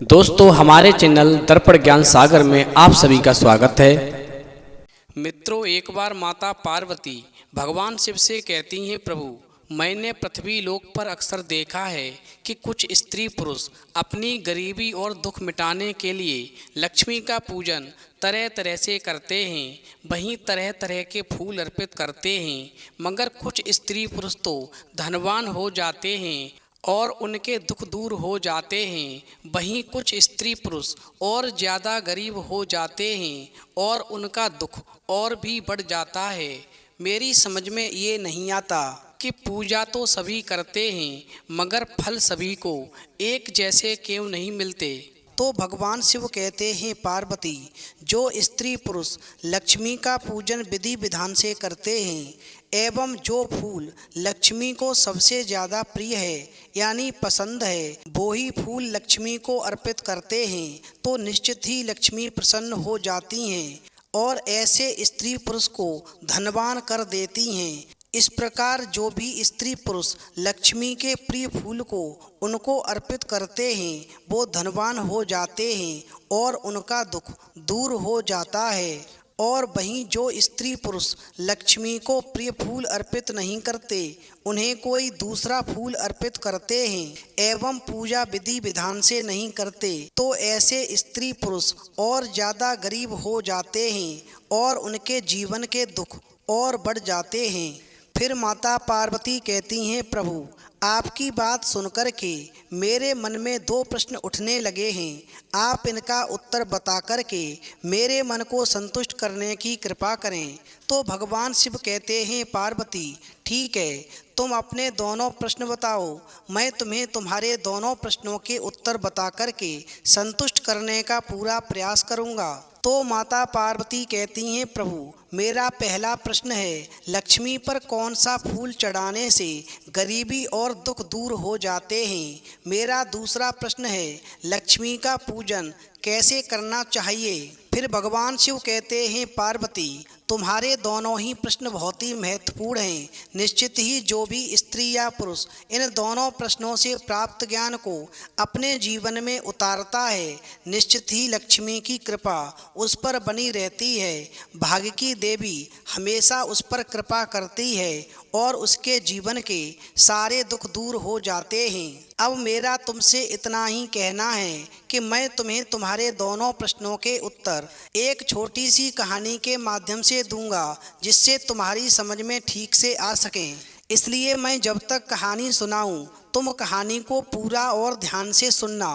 दोस्तों हमारे चैनल दर्पण ज्ञान सागर में आप सभी का स्वागत है। मित्रों, एक बार माता पार्वती भगवान शिव से कहती हैं, प्रभु मैंने पृथ्वी लोक पर अक्सर देखा है कि कुछ स्त्री पुरुष अपनी गरीबी और दुख मिटाने के लिए लक्ष्मी का पूजन तरह तरह से करते हैं, वहीं तरह तरह के फूल अर्पित करते हैं, मगर कुछ स्त्री पुरुष तो धनवान हो जाते हैं और उनके दुख दूर हो जाते हैं। वहीं कुछ स्त्री पुरुष और ज़्यादा गरीब हो जाते हैं और उनका दुख और भी बढ़ जाता है। मेरी समझ में ये नहीं आता कि पूजा तो सभी करते हैं, मगर फल सभी को एक जैसे क्यों नहीं मिलते। तो भगवान शिव कहते हैं, पार्वती, जो स्त्री पुरुष लक्ष्मी का पूजन विधि विधान से करते हैं एवं जो फूल लक्ष्मी को सबसे ज़्यादा प्रिय है यानी पसंद है, वो ही फूल लक्ष्मी को अर्पित करते हैं, तो निश्चित ही लक्ष्मी प्रसन्न हो जाती हैं और ऐसे स्त्री पुरुष को धनवान कर देती हैं। इस प्रकार जो भी स्त्री पुरुष लक्ष्मी के प्रिय फूल को उनको अर्पित करते हैं, वो धनवान हो जाते हैं और उनका दुख दूर हो जाता है। और वहीं जो स्त्री पुरुष लक्ष्मी को प्रिय फूल अर्पित नहीं करते, उन्हें कोई दूसरा फूल अर्पित करते हैं एवं पूजा विधि विधान से नहीं करते, तो ऐसे स्त्री पुरुष और ज़्यादा गरीब हो जाते हैं और उनके जीवन के दुख और बढ़ जाते हैं। फिर माता पार्वती कहती हैं, प्रभु आपकी बात सुनकर के मेरे मन में दो प्रश्न उठने लगे हैं, आप इनका उत्तर बता कर के मेरे मन को संतुष्ट करने की कृपा करें। तो भगवान शिव कहते हैं, पार्वती ठीक है, तुम अपने दोनों प्रश्न बताओ, मैं तुम्हें तुम्हारे दोनों प्रश्नों के उत्तर बता कर के संतुष्ट करने का पूरा प्रयास करूँगा। तो माता पार्वती कहती हैं, प्रभु मेरा पहला प्रश्न है, लक्ष्मी पर कौन सा फूल चढ़ाने से गरीबी और दुख दूर हो जाते हैं। मेरा दूसरा प्रश्न है, लक्ष्मी का पूजन कैसे करना चाहिए। फिर भगवान शिव कहते हैं, पार्वती तुम्हारे दोनों ही प्रश्न बहुत ही महत्वपूर्ण हैं। निश्चित ही जो भी स्त्री या पुरुष इन दोनों प्रश्नों से प्राप्त ज्ञान को अपने जीवन में उतारता है, निश्चित ही लक्ष्मी की कृपा उस पर बनी रहती है। भाग्य की देवी हमेशा उस पर कृपा करती है और उसके जीवन के सारे दुख दूर हो जाते हैं। अब मेरा तुमसे इतना ही कहना है कि मैं तुम्हें तुम्हारे दोनों प्रश्नों के उत्तर एक छोटी सी कहानी के माध्यम से दूंगा, जिससे तुम्हारी समझ में ठीक से आ सकें। इसलिए मैं जब तक कहानी सुनाऊं, तुम कहानी को पूरा और ध्यान से सुनना,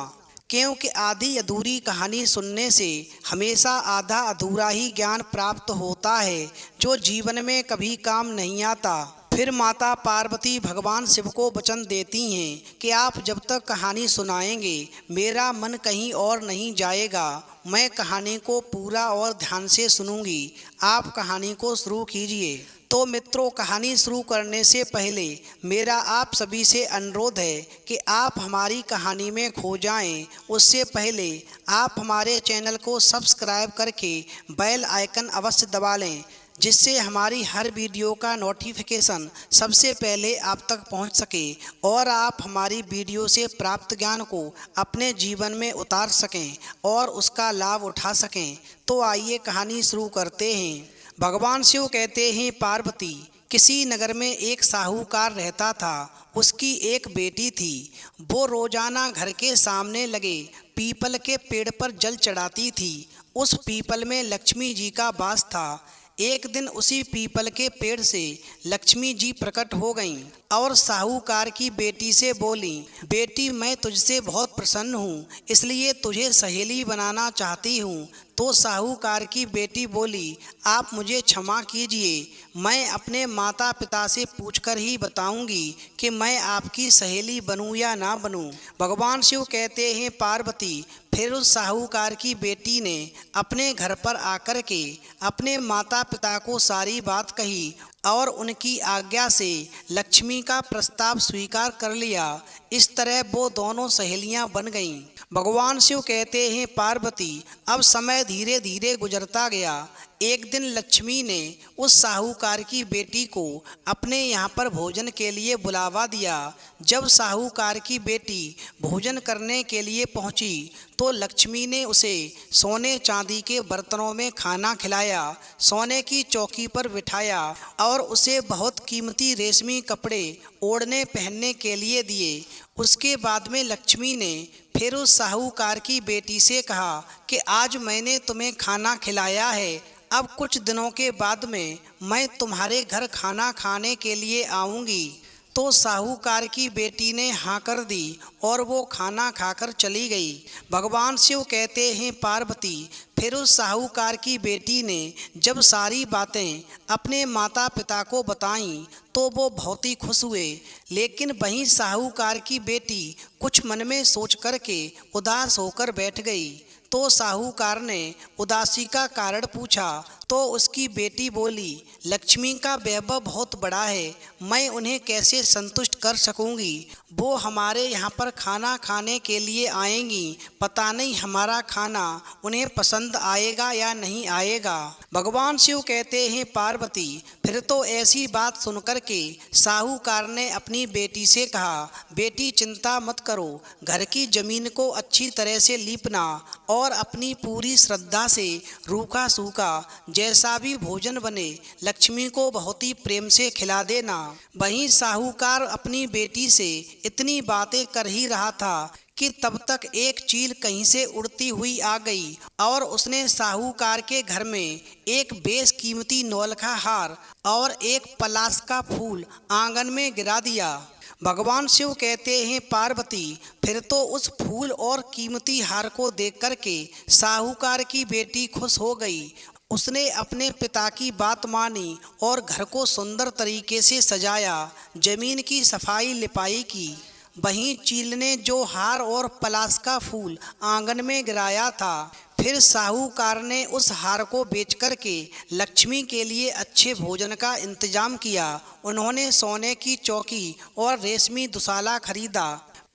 क्योंकि आधी अधूरी कहानी सुनने से हमेशा आधा अधूरा ही ज्ञान प्राप्त होता है, जो जीवन में कभी काम नहीं आता। फिर माता पार्वती भगवान शिव को वचन देती हैं कि आप जब तक कहानी सुनाएंगे मेरा मन कहीं और नहीं जाएगा, मैं कहानी को पूरा और ध्यान से सुनूंगी। आप कहानी को शुरू कीजिए। तो मित्रों, कहानी शुरू करने से पहले मेरा आप सभी से अनुरोध है कि आप हमारी कहानी में खो जाएं। उससे पहले आप हमारे चैनल को सब्सक्राइब करके बेल आइकन अवश्य दबा लें, जिससे हमारी हर वीडियो का नोटिफिकेशन सबसे पहले आप तक पहुंच सके और आप हमारी वीडियो से प्राप्त ज्ञान को अपने जीवन में उतार सकें और उसका लाभ उठा सकें। तो आइए कहानी शुरू करते हैं। भगवान शिव कहते हैं, पार्वती किसी नगर में एक साहूकार रहता था। उसकी एक बेटी थी। वो रोजाना घर के सामने लगे पीपल के पेड़ पर जल चढ़ाती थी। उस पीपल में लक्ष्मी जी का वास था। एक दिन उसी पीपल के पेड़ से लक्ष्मी जी प्रकट हो गईं और साहूकार की बेटी से बोली, बेटी मैं तुझसे बहुत प्रसन्न हूँ, इसलिए तुझे सहेली बनाना चाहती हूँ। तो साहूकार की बेटी बोली, आप मुझे क्षमा कीजिए, मैं अपने माता पिता से पूछकर ही बताऊंगी कि मैं आपकी सहेली बनूं या ना बनूं। भगवान शिव कहते हैं, पार्वती फिर उस साहूकार की बेटी ने अपने घर पर आकर के अपने माता पिता को सारी बात कही और उनकी आज्ञा से लक्ष्मी का प्रस्ताव स्वीकार कर लिया। इस तरह वो दोनों सहेलियां बन गईं। भगवान शिव कहते हैं, पार्वती अब समय धीरे धीरे गुजरता गया। एक दिन लक्ष्मी ने उस साहूकार की बेटी को अपने यहाँ पर भोजन के लिए बुलावा दिया। जब साहूकार की बेटी भोजन करने के लिए पहुँची तो लक्ष्मी ने उसे सोने चांदी के बर्तनों में खाना खिलाया, सोने की चौकी पर बिठाया और उसे बहुत कीमती रेशमी कपड़े ओढ़ने पहनने के लिए दिए। उसके बाद में लक्ष्मी ने फिर उस साहूकार की बेटी से कहा कि आज मैंने तुम्हें खाना खिलाया है, अब कुछ दिनों के बाद में मैं तुम्हारे घर खाना खाने के लिए आऊँगी। तो साहूकार की बेटी ने हाँ कर दी और वो खाना खाकर चली गई। भगवान शिव कहते हैं पार्वती, फिर उस साहूकार की बेटी ने जब सारी बातें अपने माता पिता को बताईं तो वो बहुत ही खुश हुए। लेकिन वहीं साहूकार की बेटी कुछ मन में सोच कर के उदास होकर बैठ गई। तो साहूकार ने उदासी का कारण पूछा तो उसकी बेटी बोली, लक्ष्मी का वैभव बहुत बड़ा है, मैं उन्हें कैसे संतुष्ट कर सकूंगी। वो हमारे यहाँ पर खाना खाने के लिए आएंगी, पता नहीं हमारा खाना उन्हें पसंद आएगा या नहीं आएगा। भगवान शिव कहते हैं पार्वती, फिर तो ऐसी बात सुनकर के साहूकार ने अपनी बेटी से कहा, बेटी चिंता मत करो, घर की जमीन को अच्छी तरह से लीपना और अपनी पूरी श्रद्धा से रूखा सूखा जैसा भी भोजन बने लक्ष्मी को बहुत ही प्रेम से खिला देना। वहीं साहूकार अपनी बेटी से इतनी बातें कर ही रहा था कि तब तक एक चील कहीं से उड़ती हुई आ गई और उसने साहूकार के घर में एक बेशकीमती नौलखा हार और एक पलाश का फूल आंगन में गिरा दिया। भगवान शिव कहते हैं पार्वती, फिर तो उस फूल और कीमती हार को देख कर के साहूकार की बेटी खुश हो गई। उसने अपने पिता की बात मानी और घर को सुंदर तरीके से सजाया, जमीन की सफाई लिपाई की। वहीं चील ने जो हार और पलाश का फूल आंगन में गिराया था, फिर साहूकार ने उस हार को बेच कर के लक्ष्मी के लिए अच्छे भोजन का इंतजाम किया। उन्होंने सोने की चौकी और रेशमी दुशाला खरीदा।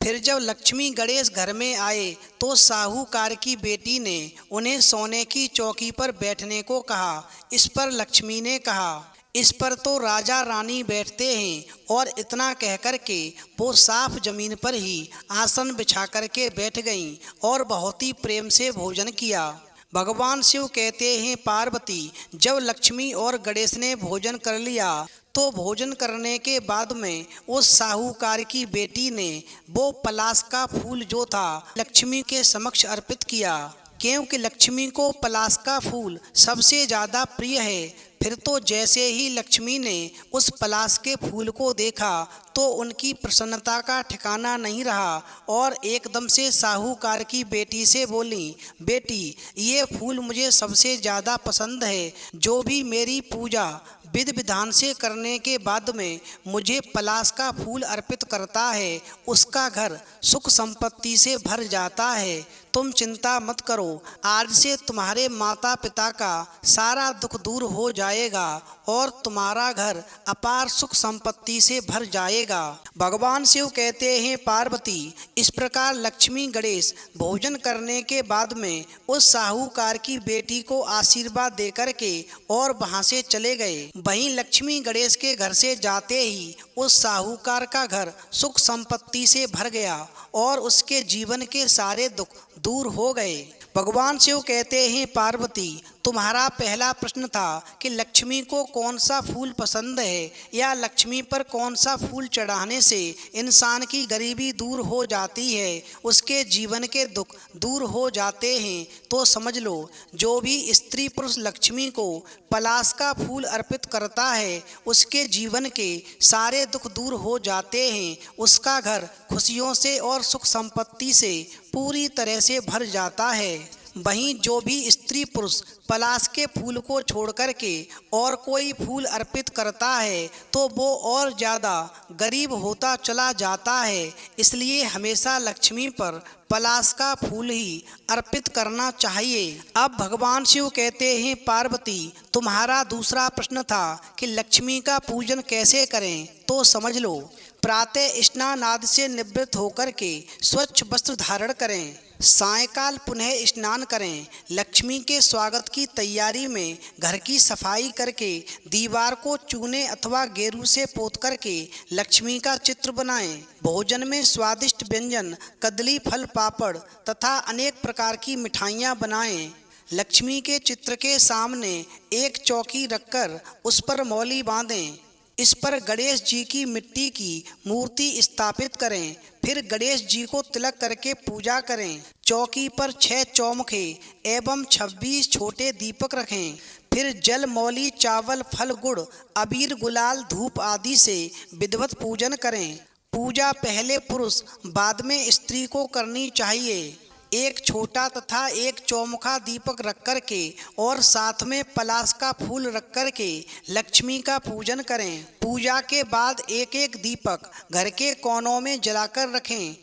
फिर जब लक्ष्मी गणेश घर में आए तो साहूकार की बेटी ने उन्हें सोने की चौकी पर बैठने को कहा। इस पर लक्ष्मी ने कहा, इस पर तो राजा रानी बैठते हैं, और इतना कहकर के वो साफ जमीन पर ही आसन बिछा कर के बैठ गईं और बहुत ही प्रेम से भोजन किया। भगवान शिव कहते हैं पार्वती, जब लक्ष्मी और गणेश ने भोजन कर लिया तो भोजन करने के बाद में उस साहूकार की बेटी ने वो पलाश का फूल जो था लक्ष्मी के समक्ष अर्पित किया, क्योंकि लक्ष्मी को पलाश का फूल सबसे ज़्यादा प्रिय है। फिर तो जैसे ही लक्ष्मी ने उस पलाश के फूल को देखा तो उनकी प्रसन्नता का ठिकाना नहीं रहा और एकदम से साहूकार की बेटी से बोली, बेटी ये फूल मुझे सबसे ज़्यादा पसंद है। जो भी मेरी पूजा विधि विधान से करने के बाद में मुझे पलाश का फूल अर्पित करता है, उसका घर सुख संपत्ति से भर जाता है। तुम चिंता मत करो, आज से तुम्हारे माता पिता का सारा दुख दूर हो जाएगा और तुम्हारा घर अपार सुख संपत्ति से भर जाएगा। भगवान शिव कहते हैं पार्वती, इस प्रकार लक्ष्मी गणेश भोजन करने के बाद में उस साहूकार की बेटी को आशीर्वाद देकर के और वहां से चले गए। वहीं लक्ष्मी गणेश के घर से जाते ही उस साहूकार का घर सुख संपत्ति से भर गया और उसके जीवन के सारे दुख दूर हो गए। भगवान शिव कहते हैं पार्वती, तुम्हारा पहला प्रश्न था कि लक्ष्मी को कौन सा फूल पसंद है या लक्ष्मी पर कौन सा फूल चढ़ाने से इंसान की गरीबी दूर हो जाती है, उसके जीवन के दुख दूर हो जाते हैं। तो समझ लो, जो भी स्त्री पुरुष लक्ष्मी को पलाश का फूल अर्पित करता है उसके जीवन के सारे दुख दूर हो जाते हैं, उसका घर खुशियों से और सुख संपत्ति से पूरी तरह से भर जाता है। वहीं जो भी स्त्री पुरुष पलाश के फूल को छोड़ कर के और कोई फूल अर्पित करता है तो वो और ज़्यादा गरीब होता चला जाता है। इसलिए हमेशा लक्ष्मी पर पलाश का फूल ही अर्पित करना चाहिए। अब भगवान शिव कहते हैं पार्वती, तुम्हारा दूसरा प्रश्न था कि लक्ष्मी का पूजन कैसे करें, तो समझ लो, प्रातः स्नान आदि से निवृत्त होकर के स्वच्छ वस्त्र धारण करें। सायंकाल पुनः स्नान करें। लक्ष्मी के स्वागत की तैयारी में घर की सफाई करके दीवार को चूने अथवा गेरू से पोत करके लक्ष्मी का चित्र बनाएं। भोजन में स्वादिष्ट व्यंजन, कदली फल पापड़ तथा अनेक प्रकार की मिठाइयाँ बनाएं। लक्ष्मी के चित्र के सामने एक चौकी रखकर उस पर मौली बांधें। इस पर गणेश जी की मिट्टी की मूर्ति स्थापित करें। फिर गणेश जी को तिलक करके पूजा करें। चौकी पर 6 चौमुखे एवं 26 छोटे दीपक रखें। फिर जल, मौली, चावल, फल, गुड़, अबीर, गुलाल, धूप आदि से विधिवत पूजन करें। पूजा पहले पुरुष बाद में स्त्री को करनी चाहिए। एक छोटा तथा एक चौमुखा दीपक रख कर के और साथ में पलाश का फूल रख कर के लक्ष्मी का पूजन करें। पूजा के बाद एक एक दीपक घर के कोनों में जलाकर रखें।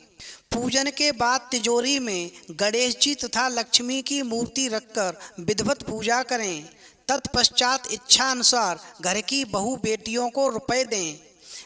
पूजन के बाद तिजोरी में गणेश जी तथा लक्ष्मी की मूर्ति रखकर विधिवत पूजा करें। तत्पश्चात इच्छा अनुसार घर की बहू बेटियों को रुपए दें।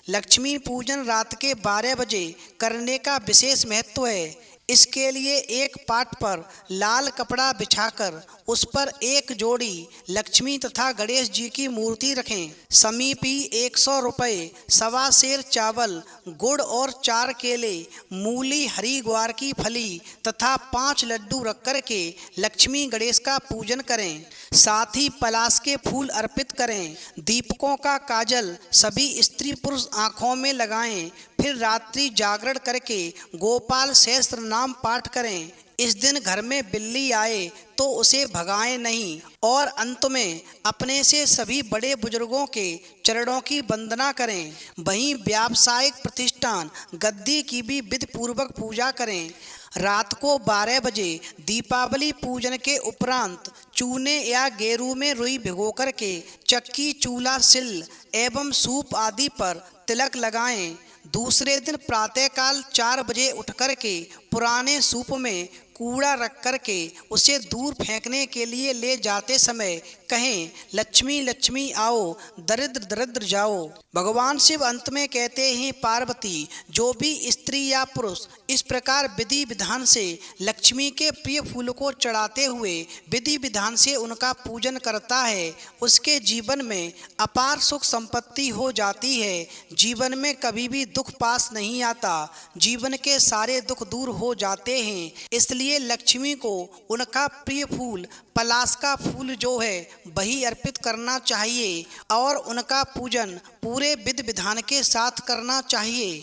लक्ष्मी पूजन रात के 12 बजे करने का विशेष महत्व है। इसके लिए एक पाट पर लाल कपड़ा बिछाकर उस पर एक जोड़ी लक्ष्मी तथा गणेश जी की मूर्ति रखें। समीपी 100 रुपये, सवा सेर चावल, गुड़ और 4 केले, मूली, हरी ग्वार की फली तथा 5 लड्डू रख कर के लक्ष्मी गणेश का पूजन करें। साथ ही पलाश के फूल अर्पित करें। दीपकों का काजल सभी स्त्री पुरुष आँखों में लगाएं। फिर रात्रि जागरण करके गोपाल सहस्त्र नाम पाठ करें। इस दिन घर में बिल्ली आए तो उसे भगाएं नहीं और अंत में अपने से सभी बड़े बुजुर्गों के चरणों की वंदना करें। वहीं व्यावसायिक प्रतिष्ठान गद्दी की भी विधि पूर्वक पूजा करें। रात को 12 बजे दीपावली पूजन के उपरांत चूने या गेरू में रुई भिगो कर के चक्की, चूल्हा, सिल एवं सूप आदि पर तिलक लगाएं। दूसरे दिन प्रातःकाल 4 बजे उठ कर के पुराने सूप में कूड़ा रख कर के उसे दूर फेंकने के लिए ले जाते समय कहें, लक्ष्मी लक्ष्मी आओ, दरिद्र दरिद्र जाओ। भगवान शिव अंत में कहते हैं, पार्वती, जो भी स्त्री या पुरुष इस प्रकार विधि विधान से लक्ष्मी के प्रिय फूल को चढ़ाते हुए विधि विधान से उनका पूजन करता है, उसके जीवन में अपार सुख संपत्ति हो जाती है। जीवन में कभी भी दुख पास नहीं आता। जीवन के सारे दुख दूर हो जाते हैं। इसलिए लक्ष्मी को उनका प्रिय फूल पलाश का फूल जो है वही अर्पित करना चाहिए और उनका पूजन पूरे विधि विधान के साथ करना चाहिए।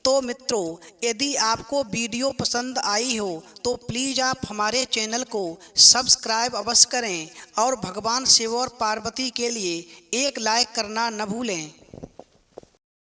तो मित्रों, यदि आपको वीडियो पसंद आई हो तो प्लीज़ आप हमारे चैनल को सब्सक्राइब अवश्य करें और भगवान शिव और पार्वती के लिए एक लाइक करना न भूलें।